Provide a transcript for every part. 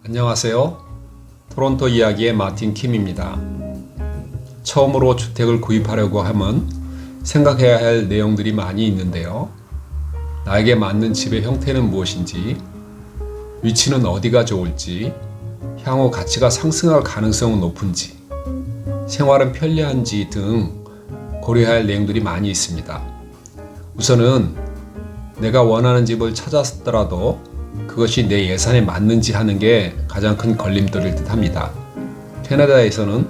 안녕하세요. 토론토 이야기의 마틴 킴입니다. 처음으로 주택을 구입하려고 하면 생각해야 할 내용들이 많이 있는데요. 나에게 맞는 집의 형태는 무엇인지, 위치는 어디가 좋을지, 향후 가치가 상승할 가능성은 높은지, 생활은 편리한지 등 고려해야 할 내용들이 많이 있습니다. 우선은 내가 원하는 집을 찾았더라도 그것이 내 예산에 맞는지 하는 게 가장 큰 걸림돌일 듯 합니다. 캐나다에서는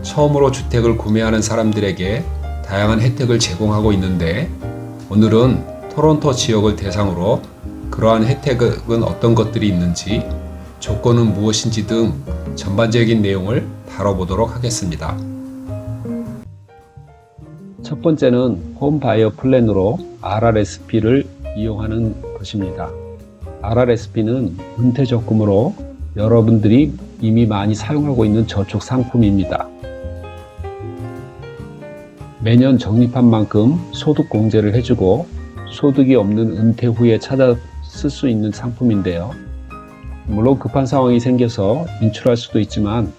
처음으로 주택을 구매하는 사람들에게 다양한 혜택을 제공하고 있는데, 오늘은 토론토 지역을 대상으로 그러한 혜택은 어떤 것들이 있는지, 조건은 무엇인지 등 전반적인 내용을 다뤄보도록 하겠습니다. 첫 번째는 홈 바이어 플랜으로 RRSP를 이용하는 것입니다. RRSP는 은퇴 적금으로 여러분들이 이미 많이 사용하고 있는 저축 상품입니다. 매년 적립한 만큼 소득 공제를 해주고 소득이 없는 은퇴 후에 찾아 쓸 수 있는 상품인데요. 물론 급한 상황이 생겨서 인출할 수도 있지만,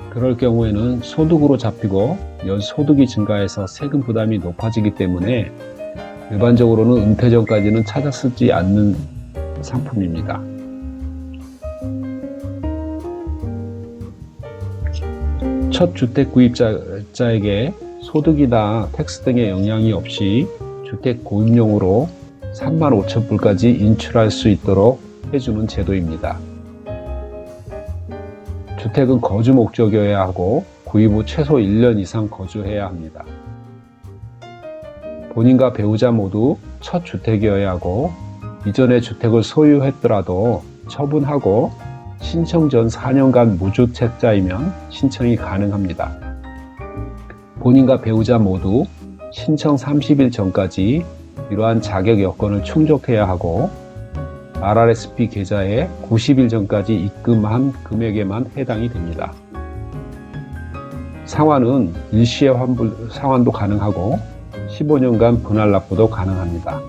그럴 경우에는 소득으로 잡히고 연소득이 증가해서 세금 부담이 높아지기 때문에 일반적으로는 은퇴 전까지는 찾아 쓰지 않는 상품입니다. 첫 주택 구입자에게 소득이나 텍스 등의 영향이 없이 주택 구입용으로 35,000불까지 인출할 수 있도록 해주는 제도입니다. 주택은 거주 목적이어야 하고 구입 후 최소 1년 이상 거주해야 합니다. 본인과 배우자 모두 첫 주택이어야 하고, 이전에 주택을 소유했더라도 처분하고 신청 전 4년간 무주택자이면 신청이 가능합니다. 본인과 배우자 모두 신청 30일 전까지 이러한 자격 여건을 충족해야 하고, RRSP 계좌에 90일 전까지 입금한 금액에만 해당이 됩니다. 상환은 일시에 상환도 가능하고 15년간 분할 납부도 가능합니다.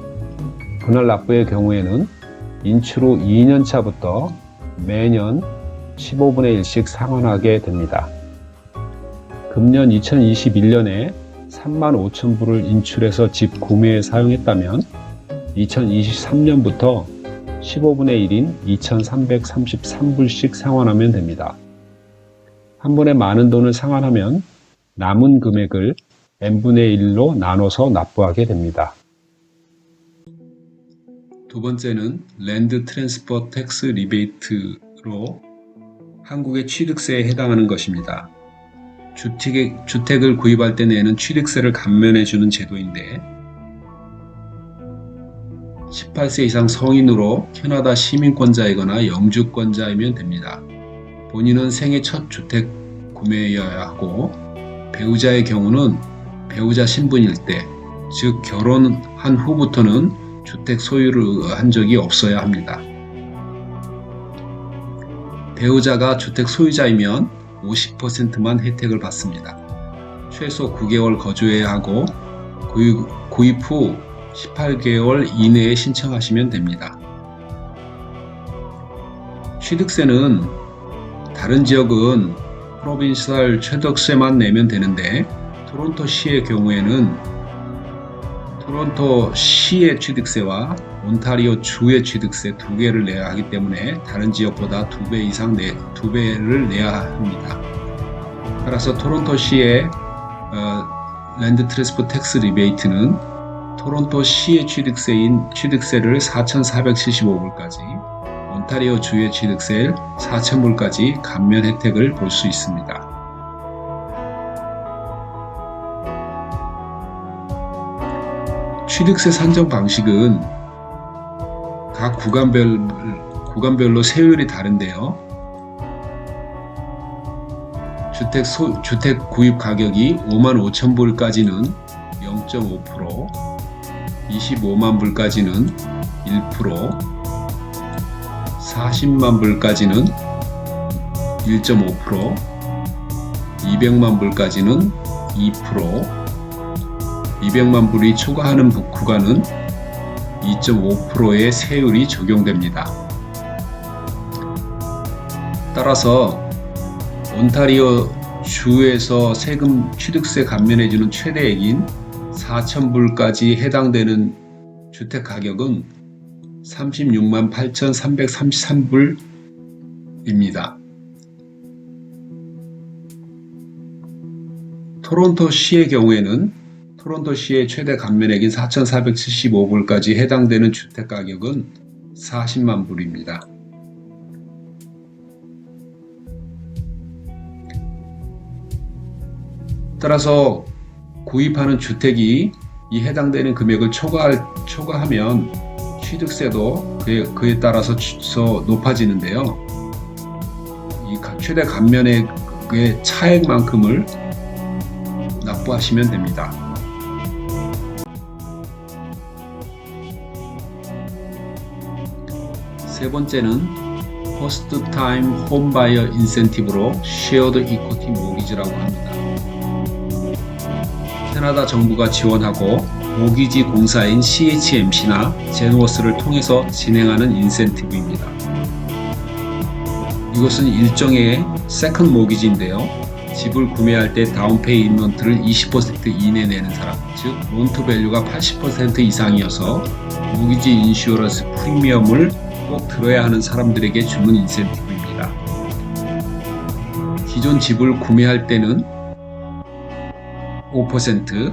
분할 납부의 경우에는 인출 후 2년 차부터 매년 15분의 1씩 상환하게 됩니다. 금년 2021년에 35,000불을 인출해서 집 구매에 사용했다면 2023년부터 15분의 1인 2,333불씩 상환하면 됩니다. 한 번에 많은 돈을 상환하면 남은 금액을 n분의 1로 나눠서 납부하게 됩니다. 두 번째는 랜드 트랜스퍼 텍스 리베이트로 한국의 취득세에 해당하는 것입니다. 주택을 구입할 때 내는 취득세를 감면해주는 제도인데, 18세 이상 성인으로 캐나다 시민권자이거나 영주권자이면 됩니다. 본인은 생애 첫 주택 구매여야 하고, 배우자의 경우는 배우자 신분일 때, 즉 결혼한 후부터는 주택 소유를 한 적이 없어야 합니다. 배우자가 주택 소유자이면 50%만 혜택을 받습니다. 최소 9개월 거주해야 하고, 구입 후 18개월 이내에 신청하시면 됩니다. 취득세는 다른 지역은 프로빈셜 취득세만 내면 되는데, 토론토 시의 경우에는 토론토 시의 취득세와 온타리오 주의 취득세 두 개를 내야 하기 때문에 다른 지역보다 2배를 내야 합니다. 따라서 토론토 시의 랜드 트랜스퍼 텍스 리베이트는 토론토 시의 취득세를 4,475불까지, 온타리오 주의 취득세 4,000불까지 감면 혜택을 볼 수 있습니다. 취득세 산정 방식은 각 구간별로 세율이 다른데요. 주택 구입 가격이 55,000불까지는 0.5%, 25만 불까지는 1%, 40만 불까지는 1.5%, 200만 불까지는 2%, 200만 불이 초과하는 구간은 2.5%의 세율이 적용됩니다. 따라서 온타리오 주에서 세금 취득세 감면해주는 최대액인 4,000불까지 해당되는 주택 가격은 36만 8,333불입니다. 토론토시의 경우에는 토론토시의 최대 감면액인 4,475불까지 해당되는 주택 가격은 40만 불입니다. 따라서 구입하는 주택이 이 해당되는 금액을 초과하면 취득세도 그에 따라서 높아지는데요. 이 최대 감면액의 차액만큼을 납부하시면 됩니다. 세 번째는 First Time Home Buyer Incentive로 Shared Equity Mortgage라고 합니다. 캐나다 정부가 지원하고 모기지 공사인 CHMC나 제노워스를 통해서 진행하는 인센티브입니다. 이것은 일종의 세컨드 모기지인데요. 집을 구매할 때 다운 페이먼트를 20% 이내 내는 사람, 즉 론투 밸류가 80% 이상이어서 모기지 인슈어런스 프리미엄을 꼭 들어야 하는 사람들에게 주는 인센티브입니다. 기존 집을 구매할 때는 5%,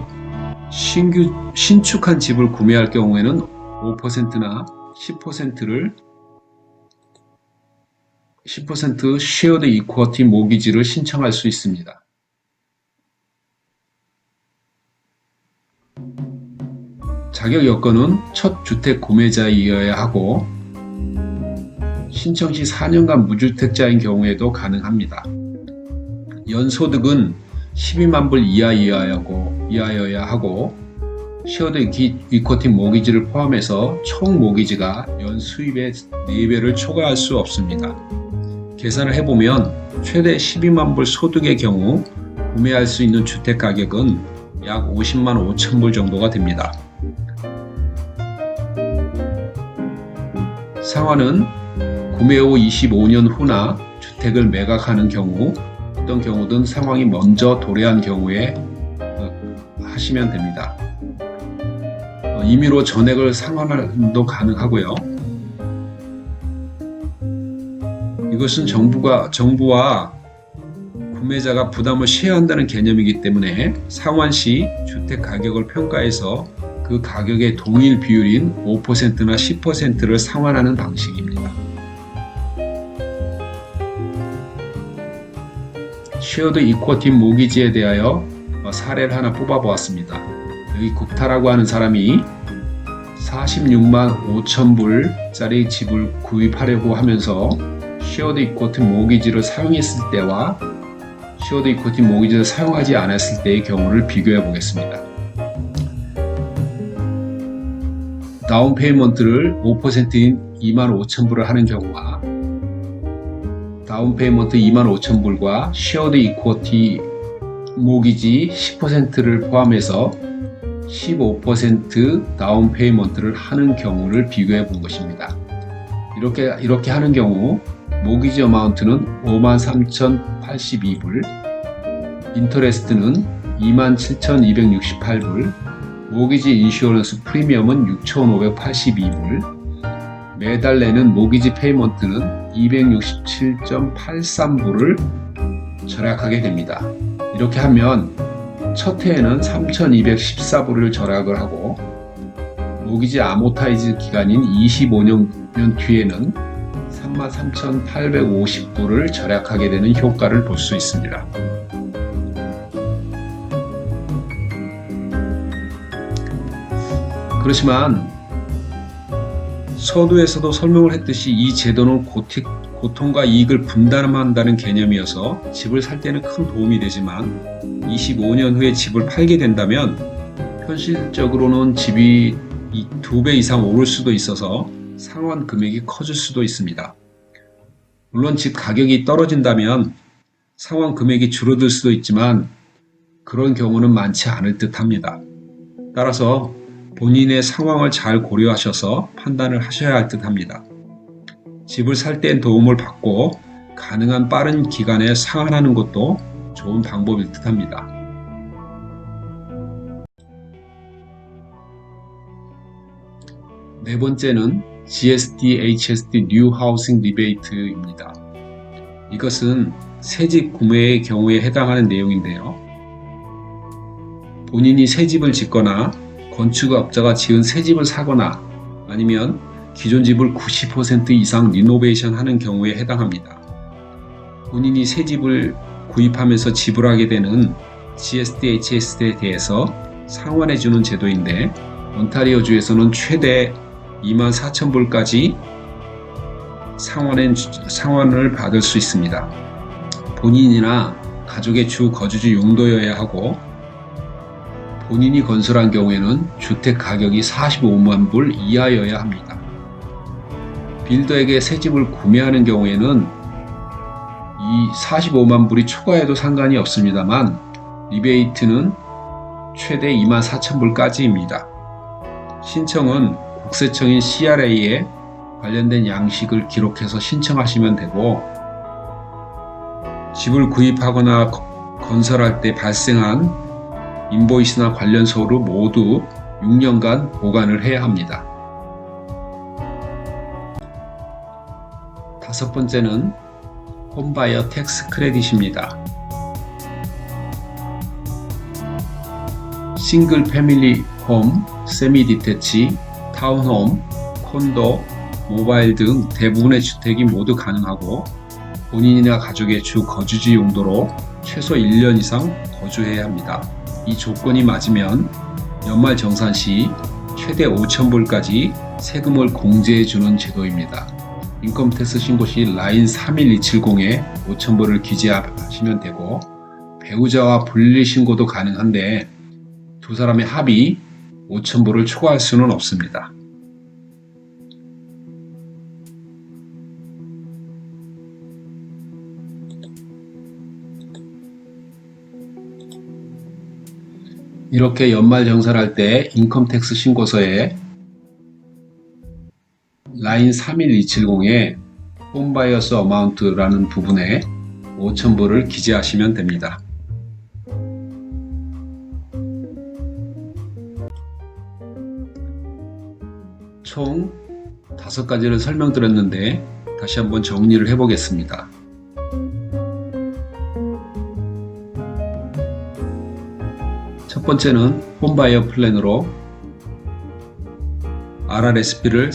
신축한 집을 구매할 경우에는 5%나 10% 쉐어드 이쿼티 모기지를 신청할 수 있습니다. 자격 여건은 첫 주택 구매자이어야 하고 신청 시 4년간 무주택자인 경우에도 가능합니다. 연소득은 12만 불 이하여야 하고 쉐어드 이쿼티 모기지를 포함해서 총 모기지가 연 수입의 4배를 초과할 수 없습니다. 계산을 해보면 최대 12만 불 소득의 경우 구매할 수 있는 주택 가격은 약 50만 5천 불 정도가 됩니다. 상환은 구매 후 25년 후나 주택을 매각하는 경우, 어떤 경우든 상황이 먼저 도래한 경우에 하시면 됩니다. 임의로 전액을 상환도 가능하고요. 이것은 정부와 구매자가 부담을 쉐어한다는 개념이기 때문에 상환 시 주택 가격을 평가해서 그 가격의 동일 비율인 5%나 10%를 상환하는 방식입니다. 쉐어드 이쿼티 모기지에 대하여 사례를 하나 뽑아보았습니다. 여기 굽타라고 하는 사람이 46만 5천 불짜리 집을 구입하려고 하면서 쉐어드 이쿼티 모기지를 사용했을 때와 쉐어드 이쿼티 모기지를 사용하지 않았을 때의 경우를 비교해 보겠습니다. 다운 페이먼트를 5%인 2만 5천 불을 하는 경우와 다운 페이먼트 2만 5천 불과 쉐어드 이쿼티 모기지 10%를 포함해서 15% 다운 페이먼트를 하는 경우를 비교해 본 것입니다. 이렇게 하는 경우 모기지 어마운트는 53,082불, 인터레스트는 27,268불, 모기지 인슈어런스 프리미엄은 6,582불, 매달 내는 모기지 페이먼트는 267.83불을 절약하게 됩니다. 이렇게 하면 첫 해에는 3,214불을 절약을 하고 모기지 아모타이즈 기간인 25년 뒤에는 33,850불을 절약하게 되는 효과를 볼 수 있습니다. 그렇지만 서두에서도 설명을 했듯이 이 제도는 고통과 이익을 분담한다는 개념이어서 집을 살 때는 큰 도움이 되지만 25년 후에 집을 팔게 된다면 현실적으로는 집이 2배 이상 오를 수도 있어서 상환 금액이 커질 수도 있습니다. 물론 집 가격이 떨어진다면 상환 금액이 줄어들 수도 있지만 그런 경우는 많지 않을 듯 합니다. 따라서 본인의 상황을 잘 고려하셔서 판단을 하셔야 할 듯 합니다. 집을 살 땐 도움을 받고 가능한 빠른 기간에 상환하는 것도 좋은 방법일 듯합니다. 네 번째는 GST, HST New Housing Rebate입니다. 이것은 새집 구매의 경우에 해당하는 내용인데요. 본인이 새집을 짓거나 건축업자가 지은 새집을 사거나 아니면 기존 집을 90% 이상 리노베이션 하는 경우에 해당합니다. 본인이 새집을 구입하면서 지불하게 되는 GST, HST에 대해서 상환해주는 제도인데 온타리오주에서는 최대 24,000불까지 상환을 받을 수 있습니다. 본인이나 가족의 주 거주지 용도여야 하고 본인이 건설한 경우에는 주택 가격이 45만 불 이하여야 합니다. 빌더에게 새 집을 구매하는 경우에는 이 45만 불이 초과해도 상관이 없습니다만 리베이트는 최대 24,000불까지입니다. 신청은 국세청인 CRA에 관련된 양식을 기록해서 신청하시면 되고 집을 구입하거나 건설할 때 발생한 인보이스나 관련 서류 모두 6년간 보관을 해야 합니다. 다섯 번째는 홈바이어 텍스 크레딧입니다. 싱글 패밀리 홈, 세미 디태치, 타운홈, 콘도, 모바일 등 대부분의 주택이 모두 가능하고 본인이나 가족의 주 거주지 용도로 최소 1년 이상 거주해야 합니다. 이 조건이 맞으면 연말정산 시 최대 5,000불까지 세금을 공제해주는 제도입니다. 인컴텍스 신고 시 라인 31270에 5,000불을 기재하시면 되고 배우자와 분리 신고도 가능한데 두 사람의 합의 5,000불을 초과할 수는 없습니다. 이렇게 연말정산할 때 인컴텍스 신고서에 라인 31270에 홈바이어스 어마운트라는 부분에 5,000불을 기재하시면 됩니다. 총 5가지를 설명드렸는데 다시 한번 정리를 해보겠습니다. 첫 번째는 홈바이어 플랜으로 RRSP를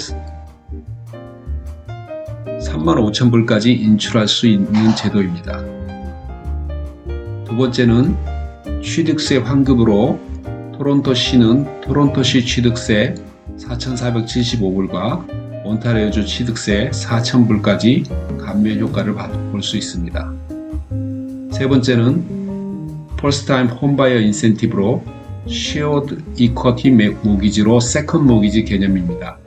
35,000불까지 인출할 수 있는 제도입니다. 두 번째는 취득세 환급으로 토론토시는 토론토시 취득세 4,475불과 온타리오주 취득세 4,000불까지 감면 효과를 볼 수 있습니다. 세 번째는 First Time Homebuyer Incentive로 Shared Equity 모기지로 세컨 모기지 개념입니다.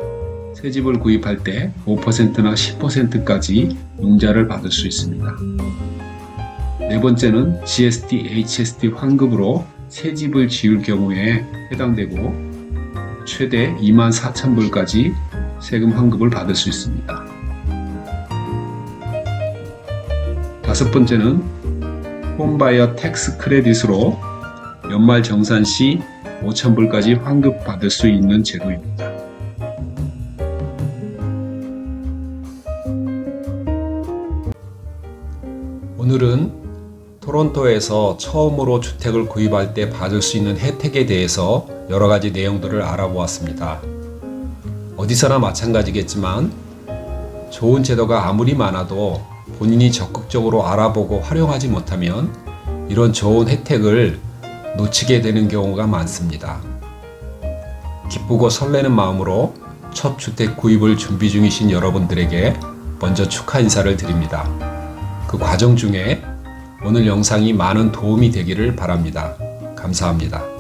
새 집을 구입할 때 5%나 10%까지 융자를 받을 수 있습니다. 네 번째는 GST, HST 환급으로 새 집을 지을 경우에 해당되고 최대 24,000불까지 세금 환급을 받을 수 있습니다. 다섯 번째는 홈바이어 텍스 크레딧으로 연말 정산 시 5,000불까지 환급 받을 수 있는 제도입니다. 오늘은 토론토에서 처음으로 주택을 구입할 때 받을 수 있는 혜택에 대해서 여러 가지 내용들을 알아보았습니다. 어디서나 마찬가지겠지만 좋은 제도가 아무리 많아도 본인이 적극적으로 알아보고 활용하지 못하면 이런 좋은 혜택을 놓치게 되는 경우가 많습니다. 기쁘고 설레는 마음으로 첫 주택 구입을 준비 중이신 여러분들에게 먼저 축하 인사를 드립니다. 그 과정 중에 오늘 영상이 많은 도움이 되기를 바랍니다. 감사합니다.